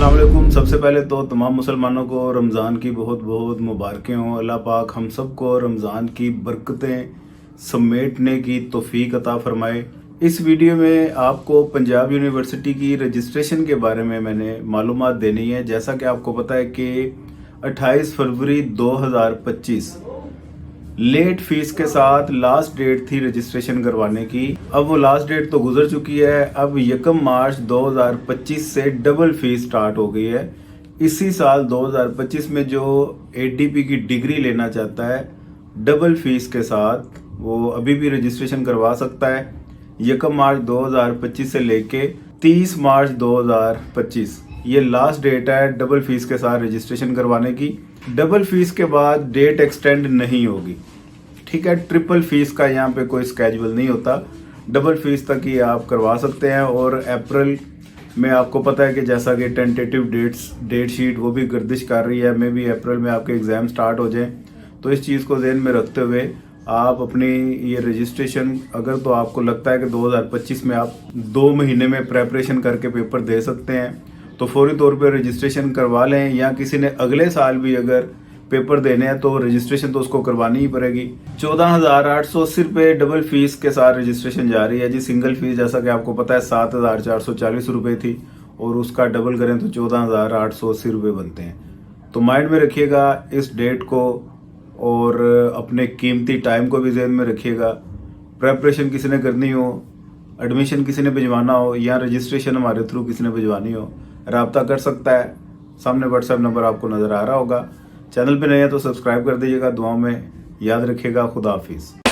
अस्सलाम वालेकुम। सबसे पहले तो तमाम मुसलमानों को रमज़ान की बहुत बहुत मुबारकें हों। अल्लाह पाक हम सबको रमज़ान की बरकतें समेटने की तौफीक अता फरमाए। इस वीडियो में आपको पंजाब यूनिवर्सिटी की रजिस्ट्रेशन के बारे में मैंने मालूमात देनी है। जैसा कि आपको पता है कि 28 फरवरी 2025 लेट फीस के साथ लास्ट डेट थी रजिस्ट्रेशन करवाने की। अब वो लास्ट डेट तो गुजर चुकी है। अब 1 मार्च 2025 से डबल फीस स्टार्ट हो गई है। इसी साल 2025 में जो एडीपी की डिग्री लेना चाहता है डबल फीस के साथ वो अभी भी रजिस्ट्रेशन करवा सकता है। 1 मार्च 2025 से लेके 30 मार्च 2025 ये लास्ट डेट है डबल फीस के साथ रजिस्ट्रेशन करवाने की। डबल फीस के बाद डेट एक्सटेंड नहीं होगी, ठीक है। ट्रिपल फीस का यहाँ पे कोई स्केड्यूल नहीं होता, डबल फीस तक ही आप करवा सकते हैं। और अप्रैल में आपको पता है कि जैसा कि टेंटेटिव डेट शीट वो भी गर्दिश कर रही है, मे भी अप्रैल में आपके एग्जाम स्टार्ट हो जाए। तो इस चीज़ को ध्यान में रखते हुए आप अपनी ये रजिस्ट्रेशन, अगर तो आपको लगता है कि 2025 में आप 2 महीने में प्रेपरेशन करके पेपर दे सकते हैं तो फौरी तौर पे रजिस्ट्रेशन करवा लें। या किसी ने अगले साल भी अगर पेपर देने हैं तो रजिस्ट्रेशन तो उसको करवानी ही पड़ेगी। 14,880 रुपये डबल फीस के साथ रजिस्ट्रेशन जारी है जी। सिंगल फीस जैसा कि आपको पता है 7,440 रुपये थी और उसका डबल करें तो 14,880 रुपये बनते हैं। तो माइंड में रखिएगा इस डेट को और अपने कीमती टाइम को भी ध्यान में रखिएगा। प्रेपरेशन किसी ने करनी हो, एडमिशन किसी ने भिजवाना हो या रजिस्ट्रेशन हमारे थ्रू किसी ने भिजवानी हो, राब्ता कर सकता है। सामने व्हाट्सएप नंबर आपको नज़र आ रहा होगा। चैनल पे नए हैं तो सब्सक्राइब कर दीजिएगा। दुआओं में याद रखिएगा। खुदा हाफिज़।